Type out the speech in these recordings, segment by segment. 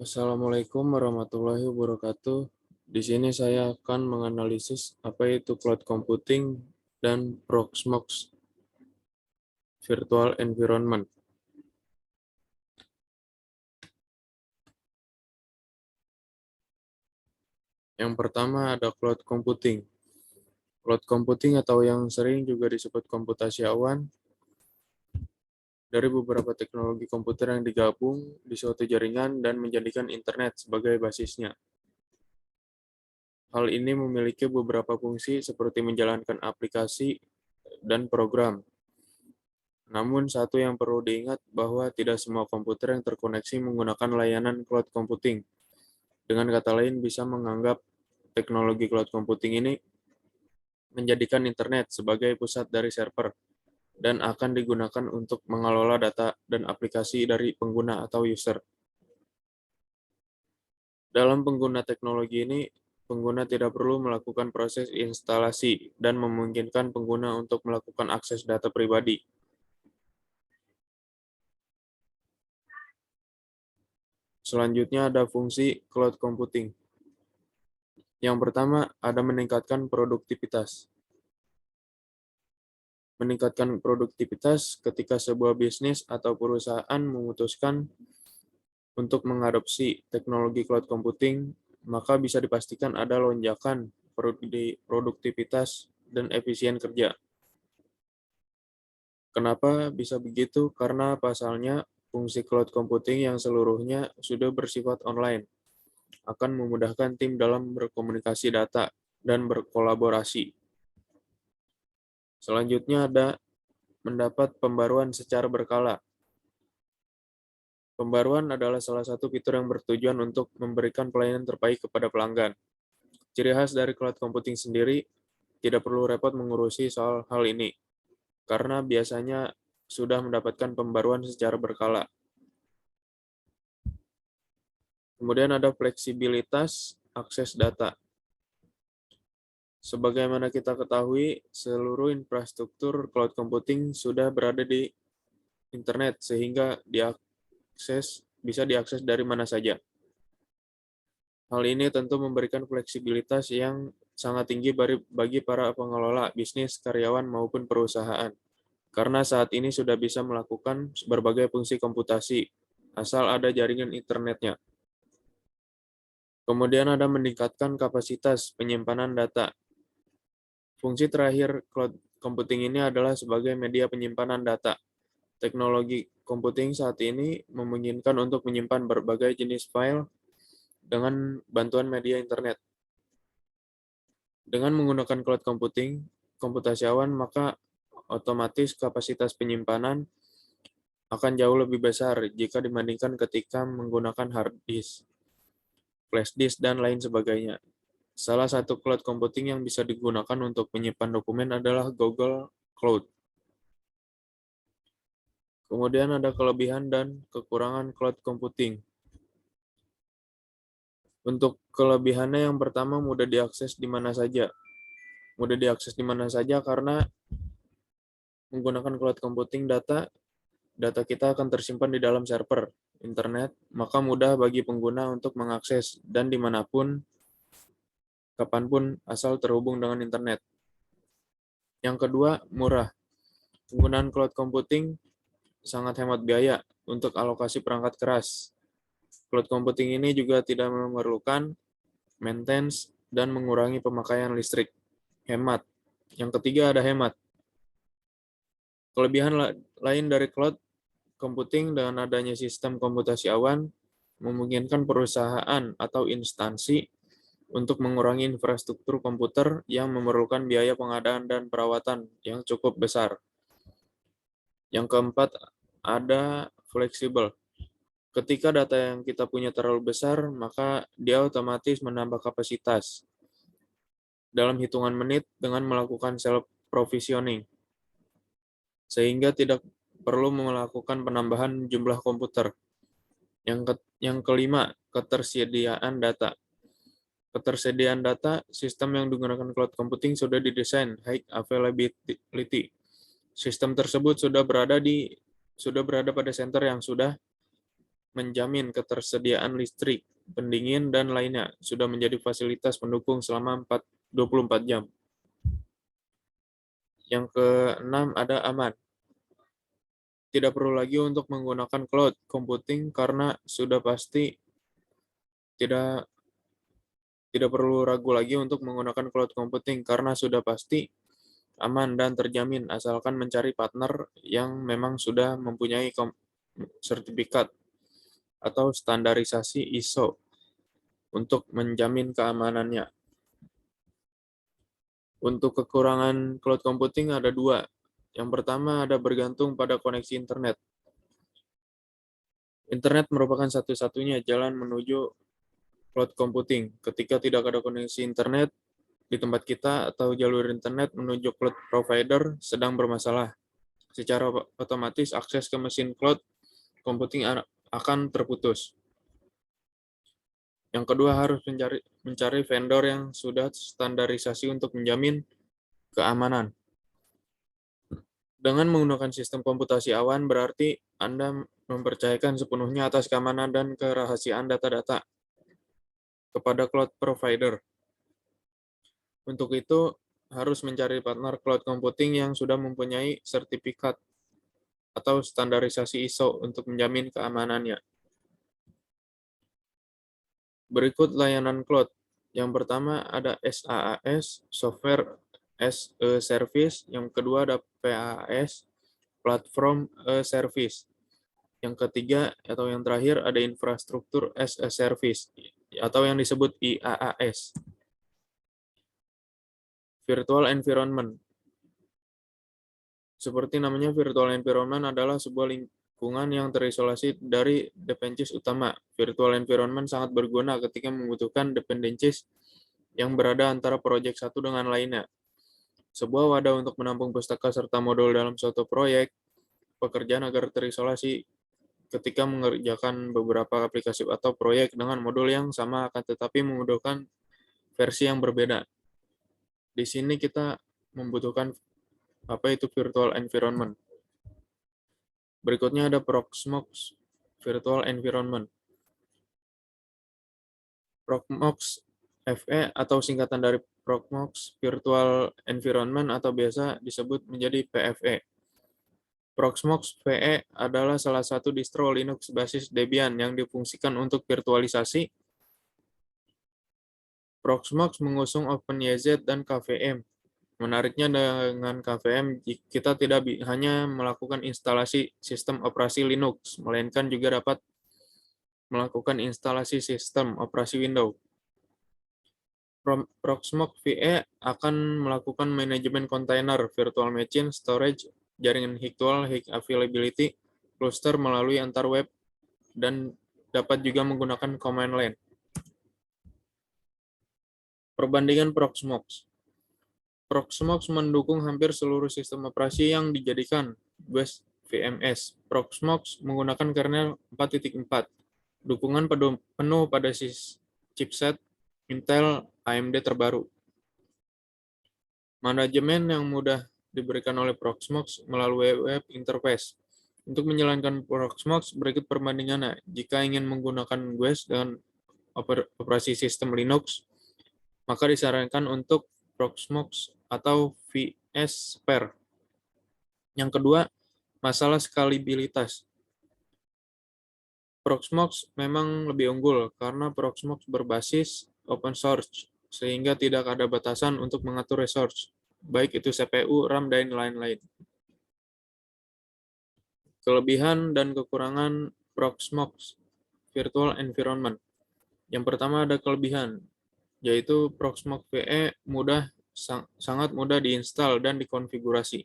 Assalamualaikum warahmatullahi wabarakatuh. Di sini saya akan menganalisis apa itu cloud computing dan Proxmox virtual environment. Yang pertama ada cloud computing. Cloud computing atau yang sering juga disebut komputasi awan dari beberapa teknologi komputer yang digabung di suatu jaringan dan menjadikan internet sebagai basisnya. Hal ini memiliki beberapa fungsi seperti menjalankan aplikasi dan program. Namun satu yang perlu diingat bahwa tidak semua komputer yang terkoneksi menggunakan layanan cloud computing. Dengan kata lain, bisa menganggap teknologi cloud computing ini menjadikan internet sebagai pusat dari server dan akan digunakan untuk mengelola data dan aplikasi dari pengguna atau user. Dalam pengguna teknologi ini, pengguna tidak perlu melakukan proses instalasi dan memungkinkan pengguna untuk melakukan akses data pribadi. Selanjutnya ada fungsi cloud computing. Yang pertama, ada meningkatkan produktivitas. Meningkatkan produktivitas ketika sebuah bisnis atau perusahaan memutuskan untuk mengadopsi teknologi cloud computing, maka bisa dipastikan ada lonjakan produktivitas dan efisien kerja. Kenapa bisa begitu? Karena pasalnya fungsi cloud computing yang seluruhnya sudah bersifat online akan memudahkan tim dalam berkomunikasi data dan berkolaborasi. Selanjutnya ada mendapat pembaruan secara berkala. Pembaruan adalah salah satu fitur yang bertujuan untuk memberikan pelayanan terbaik kepada pelanggan. Ciri khas dari cloud computing sendiri, tidak perlu repot mengurusi soal hal ini, karena biasanya sudah mendapatkan pembaruan secara berkala. Kemudian ada fleksibilitas akses data. Sebagaimana kita ketahui, seluruh infrastruktur cloud computing sudah berada di internet, sehingga bisa diakses dari mana saja. Hal ini tentu memberikan fleksibilitas yang sangat tinggi bagi para pengelola bisnis, karyawan, maupun perusahaan. Karena saat ini sudah bisa melakukan berbagai fungsi komputasi, asal ada jaringan internetnya. Kemudian ada meningkatkan kapasitas penyimpanan data. Fungsi terakhir cloud computing ini adalah sebagai media penyimpanan data. Teknologi computing saat ini memungkinkan untuk menyimpan berbagai jenis file dengan bantuan media internet. Dengan menggunakan cloud computing, komputasi awan, maka otomatis kapasitas penyimpanan akan jauh lebih besar jika dibandingkan ketika menggunakan hard disk, flash disk, dan lain sebagainya. Salah satu cloud computing yang bisa digunakan untuk menyimpan dokumen adalah Google Cloud. Kemudian ada kelebihan dan kekurangan cloud computing. Untuk kelebihannya yang pertama mudah diakses di mana saja. Mudah diakses di mana saja karena menggunakan cloud computing data kita akan tersimpan di dalam server internet, maka mudah bagi pengguna untuk mengakses dan dimanapun, kapanpun, asal terhubung dengan internet. Yang kedua, murah. Penggunaan cloud computing sangat hemat biaya untuk alokasi perangkat keras. Cloud computing ini juga tidak memerlukan maintenance dan mengurangi pemakaian listrik. Hemat. Yang ketiga ada hemat. Kelebihan lain dari cloud computing dengan adanya sistem komputasi awan memungkinkan perusahaan atau instansi untuk mengurangi infrastruktur komputer yang memerlukan biaya pengadaan dan perawatan yang cukup besar. Yang keempat, ada fleksibel. Ketika data yang kita punya terlalu besar, maka dia otomatis menambah kapasitas dalam hitungan menit dengan melakukan self-provisioning, sehingga tidak perlu melakukan penambahan jumlah komputer. Yang kelima, ketersediaan data. Ketersediaan data, sistem yang digunakan cloud computing sudah didesain high availability. Sistem tersebut sudah berada pada center yang sudah menjamin ketersediaan listrik, pendingin, dan lainnya sudah menjadi fasilitas pendukung selama 24 jam. Yang keenam ada aman. Tidak perlu lagi untuk menggunakan cloud computing karena sudah pasti tidak perlu ragu lagi untuk menggunakan cloud computing karena sudah pasti aman dan terjamin asalkan mencari partner yang memang sudah mempunyai sertifikat atau standarisasi ISO untuk menjamin keamanannya. Untuk kekurangan cloud computing ada dua. Yang pertama ada bergantung pada koneksi internet. Internet merupakan satu-satunya jalan menuju cloud computing. Ketika tidak ada koneksi internet di tempat kita atau jalur internet menuju cloud provider sedang bermasalah, secara otomatis akses ke mesin cloud computing akan terputus. Yang kedua harus mencari vendor yang sudah standarisasi untuk menjamin keamanan. Dengan menggunakan sistem komputasi awan berarti Anda mempercayakan sepenuhnya atas keamanan dan kerahasiaan data-data kepada cloud provider. Untuk itu, harus mencari partner cloud computing yang sudah mempunyai sertifikat atau standarisasi ISO untuk menjamin keamanannya. Berikut layanan cloud. Yang pertama ada SaaS, Software as a Service. Yang kedua ada PaaS, Platform as a Service. Yang ketiga atau yang terakhir ada Infrastruktur as a Service atau yang disebut IaaS. Virtual Environment. Seperti namanya, virtual environment adalah sebuah lingkungan yang terisolasi dari dependencies utama. Virtual environment sangat berguna ketika membutuhkan dependencies yang berada antara proyek satu dengan lainnya. Sebuah wadah untuk menampung pustaka serta modul dalam suatu proyek pekerjaan agar terisolasi ketika mengerjakan beberapa aplikasi atau proyek dengan modul yang sama akan tetapi membutuhkan versi yang berbeda. Di sini kita membutuhkan apa itu virtual environment. Berikutnya ada Proxmox Virtual Environment. Proxmox VE atau singkatan dari Proxmox Virtual Environment atau biasa disebut menjadi PVE. Proxmox VE adalah salah satu distro Linux basis Debian yang difungsikan untuk virtualisasi. Proxmox mengusung OpenYZ dan KVM. Menariknya dengan KVM, kita tidak hanya melakukan instalasi sistem operasi Linux, melainkan juga dapat melakukan instalasi sistem operasi Windows. Proxmox VE akan melakukan manajemen kontainer, virtual machine, storage, jaringan virtual, high availability, cluster melalui antar web, dan dapat juga menggunakan command line. Perbandingan Proxmox. Proxmox mendukung hampir seluruh sistem operasi yang dijadikan bus VMS. Proxmox menggunakan kernel 4.4. Dukungan penuh pada chipset Intel AMD terbaru. Manajemen yang mudah diberikan oleh Proxmox melalui web interface. Untuk menjalankan Proxmox, berikut perbandingannya. Jika ingin menggunakan GUIS dengan operasi sistem Linux, maka disarankan untuk Proxmox atau VS Spare. Yang kedua, masalah skalibilitas. Proxmox memang lebih unggul karena Proxmox berbasis open source, sehingga tidak ada batasan untuk mengatur resource, baik itu CPU, RAM, dan lain-lain. Kelebihan dan kekurangan Proxmox Virtual Environment. Yang pertama ada kelebihan, yaitu Proxmox VE sangat mudah diinstal dan dikonfigurasi.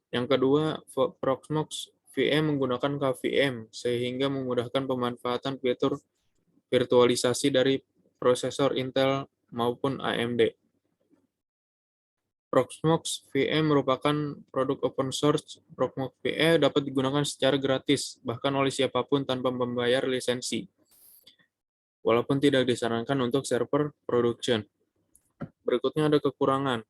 Yang kedua, Proxmox VE menggunakan KVM, sehingga memudahkan pemanfaatan fitur virtualisasi dari prosesor Intel maupun AMD. Proxmox VE merupakan produk open source. Proxmox VE dapat digunakan secara gratis, bahkan oleh siapapun tanpa membayar lisensi, walaupun tidak disarankan untuk server production. Berikutnya ada kekurangan.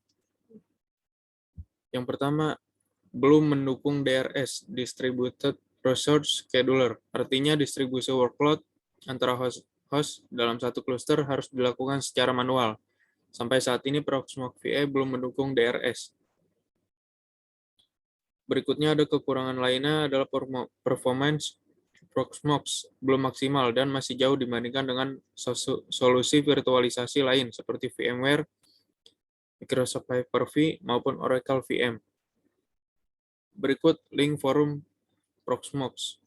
Yang pertama, belum mendukung DRS, Distributed resource scheduler, artinya distribusi workload antara host dalam satu cluster harus dilakukan secara manual. Sampai saat ini Proxmox VA belum mendukung DRS. Berikutnya ada kekurangan lainnya adalah performance Proxmox belum maksimal dan masih jauh dibandingkan dengan solusi virtualisasi lain seperti VMware, Microsoft Hyper-V, maupun Oracle VM. Berikut link forum Proxmox.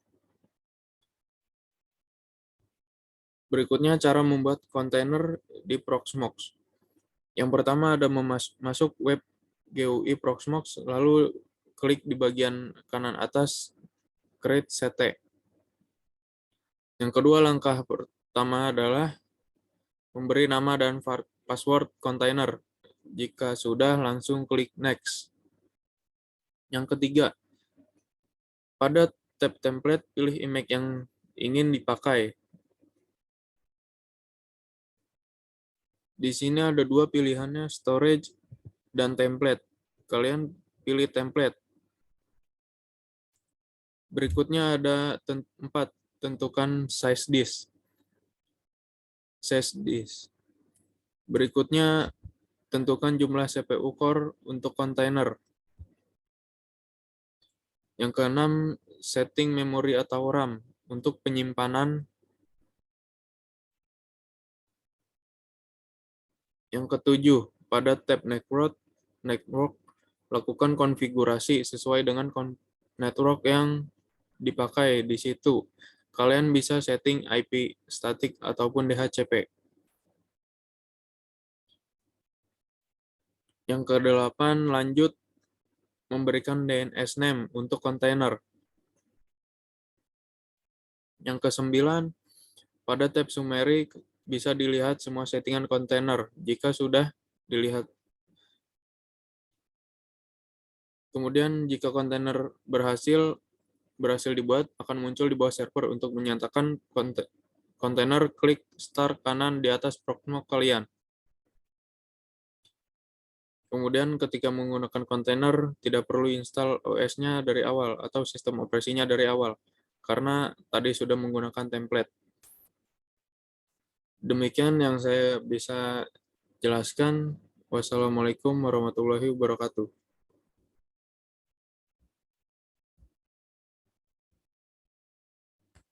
Berikutnya cara membuat kontainer di Proxmox. Yang pertama ada masuk web GUI Proxmox, lalu klik di bagian kanan atas Create CT. Yang kedua, langkah pertama adalah memberi nama dan password kontainer. Jika sudah, langsung klik Next. Yang ketiga, pada tab template, pilih image yang ingin dipakai. Di sini ada dua pilihannya, storage dan template. Kalian pilih template. Berikutnya ada 4, tentukan size disk. Berikutnya, tentukan jumlah CPU core untuk kontainer. Yang keenam, setting memori atau RAM untuk penyimpanan. Yang ketujuh, pada tab network, lakukan konfigurasi sesuai dengan network yang dipakai di situ. Kalian bisa setting IP static ataupun DHCP. Yang kedelapan, lanjut memberikan DNS name untuk kontainer. Yang kesembilan, pada tab summary bisa dilihat semua settingan kontainer jika sudah dilihat. Kemudian jika kontainer berhasil dibuat, akan muncul di bawah server untuk menyatakan kontainer. Klik start kanan di atas Proxmox kalian. Kemudian ketika menggunakan kontainer, tidak perlu install OS-nya dari awal atau sistem operasinya dari awal, karena tadi sudah menggunakan template. Demikian yang saya bisa jelaskan. Wassalamualaikum warahmatullahi wabarakatuh.